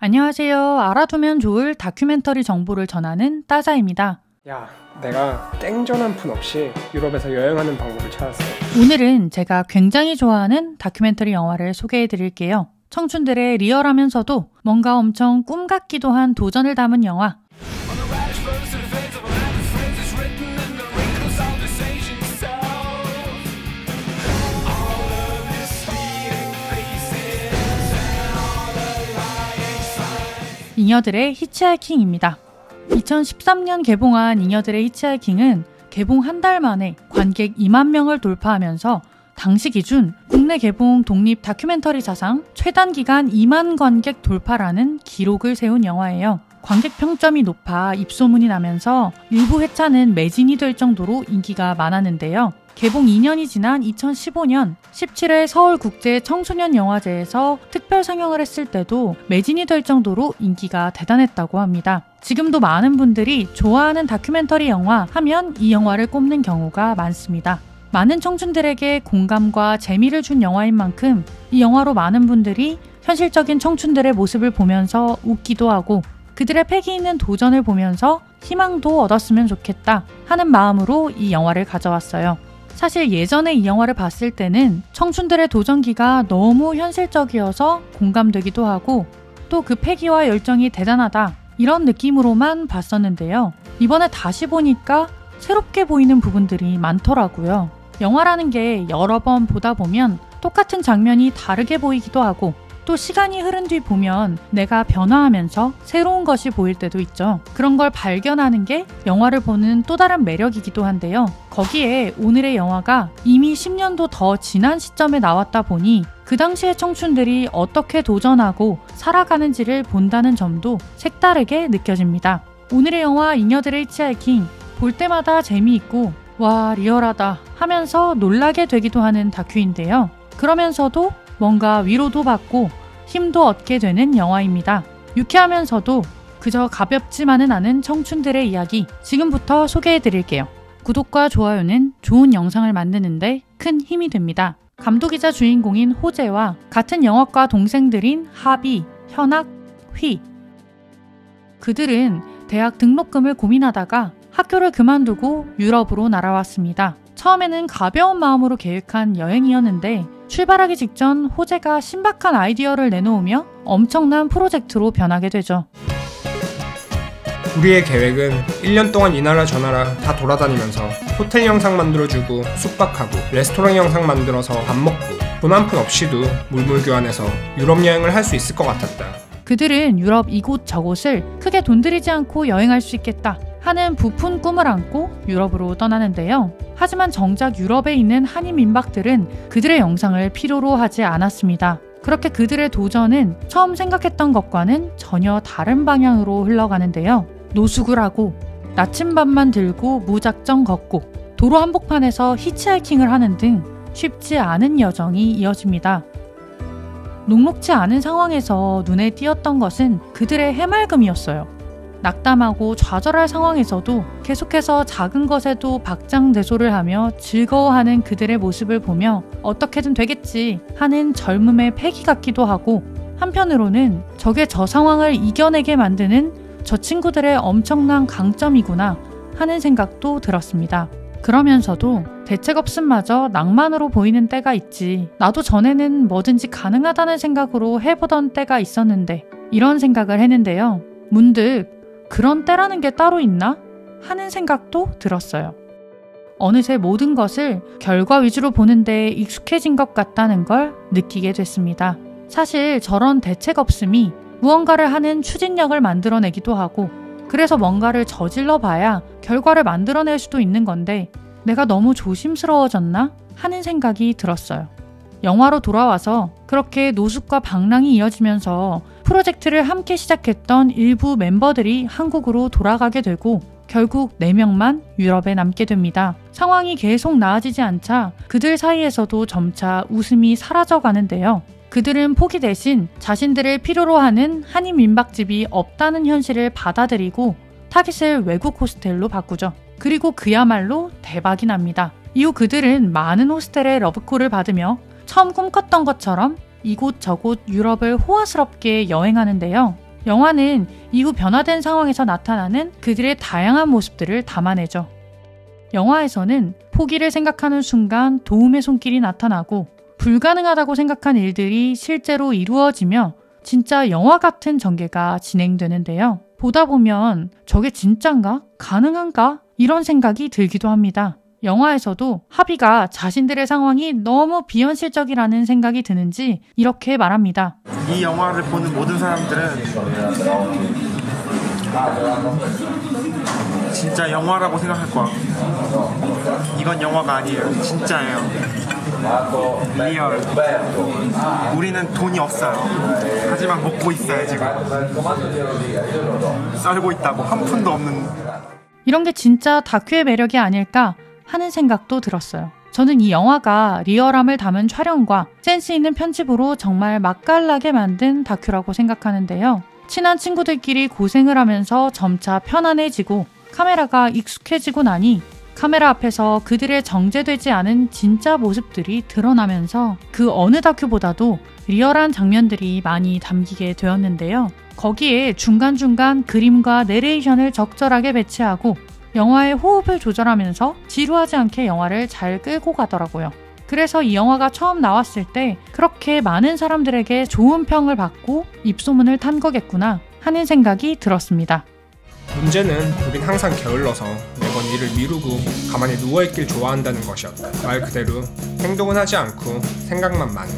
안녕하세요. 알아두면 좋을 다큐멘터리 정보를 전하는 따자입니다. 야, 내가 땡전 한 푼 없이 유럽에서 여행하는 방법을 찾았어. 오늘은 제가 굉장히 좋아하는 다큐멘터리 영화를 소개해드릴게요. 청춘들의 리얼하면서도 뭔가 엄청 꿈 같기도 한 도전을 담은 영화. 잉여들의 히치하이킹입니다. 2013년 개봉한 잉여들의 히치하이킹은 개봉 한 달 만에 관객 2만 명을 돌파하면서 당시 기준 국내 개봉 독립 다큐멘터리 사상 최단 기간 2만 관객 돌파라는 기록을 세운 영화예요. 관객 평점이 높아 입소문이 나면서 일부 회차는 매진이 될 정도로 인기가 많았는데요. 개봉 2년이 지난 2015년 17회 서울국제청소년영화제에서 특별 상영을 했을 때도 매진이 될 정도로 인기가 대단했다고 합니다. 지금도 많은 분들이 좋아하는 다큐멘터리 영화 하면 이 영화를 꼽는 경우가 많습니다. 많은 청춘들에게 공감과 재미를 준 영화인 만큼 이 영화로 많은 분들이 현실적인 청춘들의 모습을 보면서 웃기도 하고 그들의 패기 있는 도전을 보면서 희망도 얻었으면 좋겠다 하는 마음으로 이 영화를 가져왔어요. 사실 예전에 이 영화를 봤을 때는 청춘들의 도전기가 너무 현실적이어서 공감되기도 하고 또 그 패기와 열정이 대단하다 이런 느낌으로만 봤었는데요. 이번에 다시 보니까 새롭게 보이는 부분들이 많더라고요. 영화라는 게 여러 번 보다 보면 똑같은 장면이 다르게 보이기도 하고 또 시간이 흐른 뒤 보면 내가 변화하면서 새로운 것이 보일 때도 있죠. 그런 걸 발견하는 게 영화를 보는 또 다른 매력이기도 한데요. 거기에 오늘의 영화가 이미 10년도 더 지난 시점에 나왔다 보니 그 당시의 청춘들이 어떻게 도전하고 살아가는지를 본다는 점도 색다르게 느껴집니다. 오늘의 영화 잉여들의 히치하이킹 볼 때마다 재미있고 와 리얼하다 하면서 놀라게 되기도 하는 다큐인데요. 그러면서도 뭔가 위로도 받고 힘도 얻게 되는 영화입니다. 유쾌하면서도 그저 가볍지만은 않은 청춘들의 이야기 지금부터 소개해드릴게요. 구독과 좋아요는 좋은 영상을 만드는데 큰 힘이 됩니다. 감독이자 주인공인 호재와 같은 영화과 동생들인 하비, 현악, 휘. 그들은 대학 등록금을 고민하다가 학교를 그만두고 유럽으로 날아왔습니다. 처음에는 가벼운 마음으로 계획한 여행이었는데 출발하기 직전 호재가 신박한 아이디어를 내놓으며 엄청난 프로젝트로 변하게 되죠. 우리의 계획은 1년 동안 이 나라 저 나라 다 돌아다니면서 호텔 영상 만들어주고 숙박하고 레스토랑 영상 만들어서 밥 먹고 돈 한 푼 없이도 물물 교환해서 유럽 여행을 할 수 있을 것 같았다. 그들은 유럽 이곳 저곳을 크게 돈 들이지 않고 여행할 수 있겠다 하는 부푼 꿈을 안고 유럽으로 떠나는데요. 하지만 정작 유럽에 있는 한인 민박들은 그들의 영상을 필요로 하지 않았습니다. 그렇게 그들의 도전은 처음 생각했던 것과는 전혀 다른 방향으로 흘러가는데요. 노숙을 하고 나침반만 들고 무작정 걷고 도로 한복판에서 히치하이킹을 하는 등 쉽지 않은 여정이 이어집니다. 녹록지 않은 상황에서 눈에 띄었던 것은 그들의 해맑음이었어요. 낙담하고 좌절할 상황에서도 계속해서 작은 것에도 박장대소를 하며 즐거워하는 그들의 모습을 보며 어떻게든 되겠지 하는 젊음의 패기 같기도 하고 한편으로는 저게 저 상황을 이겨내게 만드는 저 친구들의 엄청난 강점이구나 하는 생각도 들었습니다. 그러면서도 대책 없음마저 낭만으로 보이는 때가 있지. 나도 전에는 뭐든지 가능하다는 생각으로 해보던 때가 있었는데 이런 생각을 했는데요. 문득 그런 때라는 게 따로 있나? 하는 생각도 들었어요. 어느새 모든 것을 결과 위주로 보는데 익숙해진 것 같다는 걸 느끼게 됐습니다. 사실 저런 대책 없음이 무언가를 하는 추진력을 만들어내기도 하고 그래서 뭔가를 저질러 봐야 결과를 만들어낼 수도 있는 건데 내가 너무 조심스러워졌나? 하는 생각이 들었어요. 영화로 돌아와서 그렇게 노숙과 방랑이 이어지면서 프로젝트를 함께 시작했던 일부 멤버들이 한국으로 돌아가게 되고 결국 4명만 유럽에 남게 됩니다. 상황이 계속 나아지지 않자 그들 사이에서도 점차 웃음이 사라져 가는데요. 그들은 포기 대신 자신들을 필요로 하는 한인 민박집이 없다는 현실을 받아들이고 타깃을 외국 호스텔로 바꾸죠. 그리고 그야말로 대박이 납니다. 이후 그들은 많은 호스텔의 러브콜을 받으며 처음 꿈꿨던 것처럼 이곳저곳 유럽을 호화스럽게 여행하는데요. 영화는 이후 변화된 상황에서 나타나는 그들의 다양한 모습들을 담아내죠. 영화에서는 포기를 생각하는 순간 도움의 손길이 나타나고 불가능하다고 생각한 일들이 실제로 이루어지며 진짜 영화 같은 전개가 진행되는데요. 보다 보면 저게 진짠가? 가능한가? 이런 생각이 들기도 합니다. 영화에서도 하비가 자신들의 상황이 너무 비현실적이라는 생각이 드는지 이렇게 말합니다. 이 영화를 보는 모든 사람들은 진짜 영화라고 생각할 거야. 이건 영화가 아니에요. 진짜예요. 리얼. 우리는 돈이 없어요. 하지만 먹고 있어요. 지금 썰고 있다고. 한 푼도 없는. 이런 게 진짜 다큐의 매력이 아닐까 하는 생각도 들었어요. 저는 이 영화가 리얼함을 담은 촬영과 센스 있는 편집으로 정말 맛깔나게 만든 다큐라고 생각하는데요. 친한 친구들끼리 고생을 하면서 점차 편안해지고 카메라가 익숙해지고 나니 카메라 앞에서 그들의 정제되지 않은 진짜 모습들이 드러나면서 그 어느 다큐보다도 리얼한 장면들이 많이 담기게 되었는데요. 거기에 중간중간 그림과 내레이션을 적절하게 배치하고 영화의 호흡을 조절하면서 지루하지 않게 영화를 잘 끌고 가더라고요. 그래서 이 영화가 처음 나왔을 때 그렇게 많은 사람들에게 좋은 평을 받고 입소문을 탄 거겠구나 하는 생각이 들었습니다. 문제는 우린 항상 게을러서 매번 일을 미루고 가만히 누워있길 좋아한다는 것이었다. 말 그대로 행동은 하지 않고 생각만 많은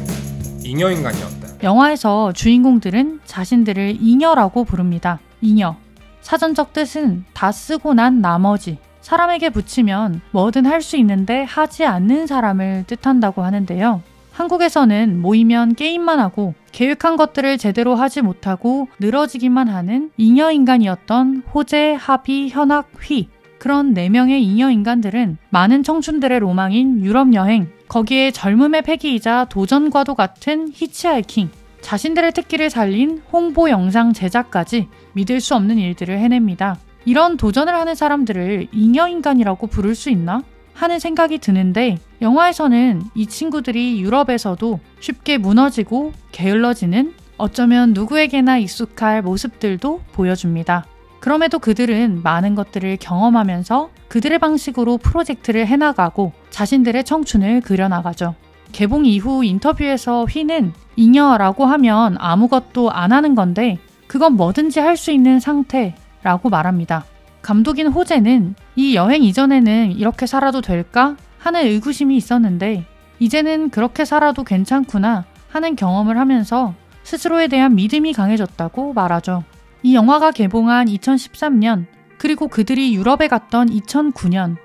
잉여인간이었다. 영화에서 주인공들은 자신들을 잉여라고 부릅니다. 잉여. 사전적 뜻은 다 쓰고 난 나머지. 사람에게 붙이면 뭐든 할 수 있는데 하지 않는 사람을 뜻한다고 하는데요. 한국에서는 모이면 게임만 하고 계획한 것들을 제대로 하지 못하고 늘어지기만 하는 잉여인간이었던 호재, 하비, 현악, 휘. 그런 4명의 잉여인간들은 많은 청춘들의 로망인 유럽 여행, 거기에 젊음의 패기이자 도전과도 같은 히치하이킹, 자신들의 특기를 살린 홍보 영상 제작까지 믿을 수 없는 일들을 해냅니다. 이런 도전을 하는 사람들을 잉여인간이라고 부를 수 있나? 하는 생각이 드는데 영화에서는 이 친구들이 유럽에서도 쉽게 무너지고 게을러지는 어쩌면 누구에게나 익숙할 모습들도 보여줍니다. 그럼에도 그들은 많은 것들을 경험하면서 그들의 방식으로 프로젝트를 해나가고 자신들의 청춘을 그려나가죠. 개봉 이후 인터뷰에서 휘는 잉여라고 하면 아무것도 안 하는 건데 그건 뭐든지 할 수 있는 상태라고 말합니다. 감독인 호재는 이 여행 이전에는 이렇게 살아도 될까 하는 의구심이 있었는데 이제는 그렇게 살아도 괜찮구나 하는 경험을 하면서 스스로에 대한 믿음이 강해졌다고 말하죠. 이 영화가 개봉한 2013년 그리고 그들이 유럽에 갔던 2009년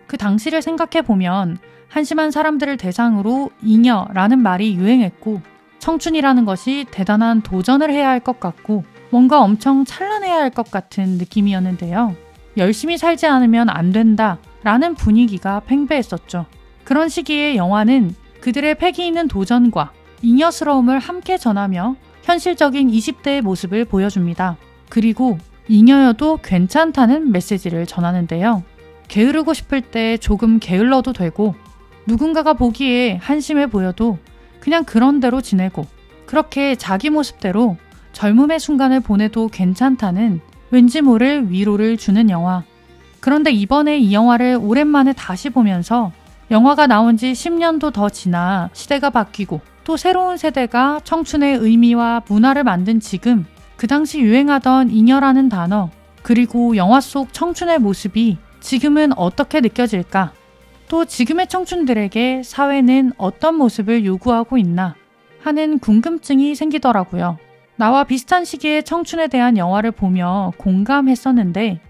그 당시를 생각해보면 한심한 사람들을 대상으로 잉여라는 말이 유행했고 청춘이라는 것이 대단한 도전을 해야 할 것 같고 뭔가 엄청 찬란해야 할 것 같은 느낌이었는데요. 열심히 살지 않으면 안 된다 라는 분위기가 팽배했었죠. 그런 시기에 영화는 그들의 패기 있는 도전과 잉여스러움을 함께 전하며 현실적인 20대의 모습을 보여줍니다. 그리고 잉여여도 괜찮다는 메시지를 전하는데요. 게으르고 싶을 때 조금 게을러도 되고 누군가가 보기에 한심해 보여도 그냥 그런 대로 지내고 그렇게 자기 모습대로 젊음의 순간을 보내도 괜찮다는 왠지 모를 위로를 주는 영화. 그런데 이번에 이 영화를 오랜만에 다시 보면서 영화가 나온 지 10년도 더 지나 시대가 바뀌고 또 새로운 세대가 청춘의 의미와 문화를 만든 지금 그 당시 유행하던 잉여라는 단어 그리고 영화 속 청춘의 모습이 지금은 어떻게 느껴질까? 또 지금의 청춘들에게 사회는 어떤 모습을 요구하고 있나 하는 궁금증이 생기더라고요. 나와 비슷한 시기에 청춘에 대한 영화를 보며 공감했었는데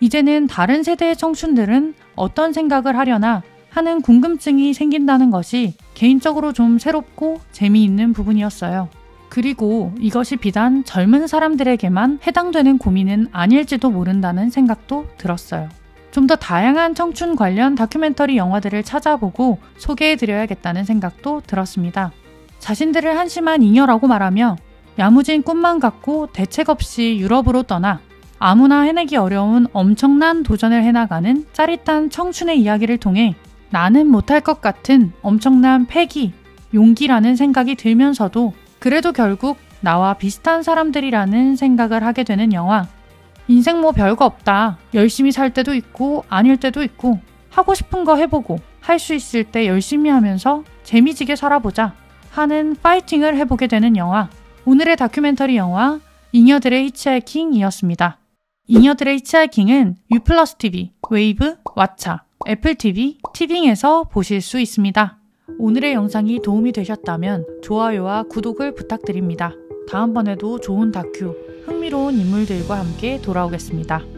이제는 다른 세대의 청춘들은 어떤 생각을 하려나 하는 궁금증이 생긴다는 것이 개인적으로 좀 새롭고 재미있는 부분이었어요. 그리고 이것이 비단 젊은 사람들에게만 해당되는 고민은 아닐지도 모른다는 생각도 들었어요. 좀 더 다양한 청춘 관련 다큐멘터리 영화들을 찾아보고 소개해드려야겠다는 생각도 들었습니다. 자신들을 한심한 잉여라고 말하며 야무진 꿈만 갖고 대책 없이 유럽으로 떠나 아무나 해내기 어려운 엄청난 도전을 해나가는 짜릿한 청춘의 이야기를 통해 나는 못할 것 같은 엄청난 패기, 용기라는 생각이 들면서도 그래도 결국 나와 비슷한 사람들이라는 생각을 하게 되는 영화. 인생 뭐 별거 없다. 열심히 살 때도 있고 아닐 때도 있고 하고 싶은 거 해보고 할 수 있을 때 열심히 하면서 재미지게 살아보자 하는 파이팅을 해보게 되는 영화. 오늘의 다큐멘터리 영화 잉여들의 히치하이킹이었습니다. 잉여들의 히치하이킹은 U+TV, 웨이브, 왓챠, 애플TV, 티빙에서 보실 수 있습니다. 오늘의 영상이 도움이 되셨다면 좋아요와 구독을 부탁드립니다. 다음번에도 좋은 다큐, 흥미로운 인물들과 함께 돌아오겠습니다.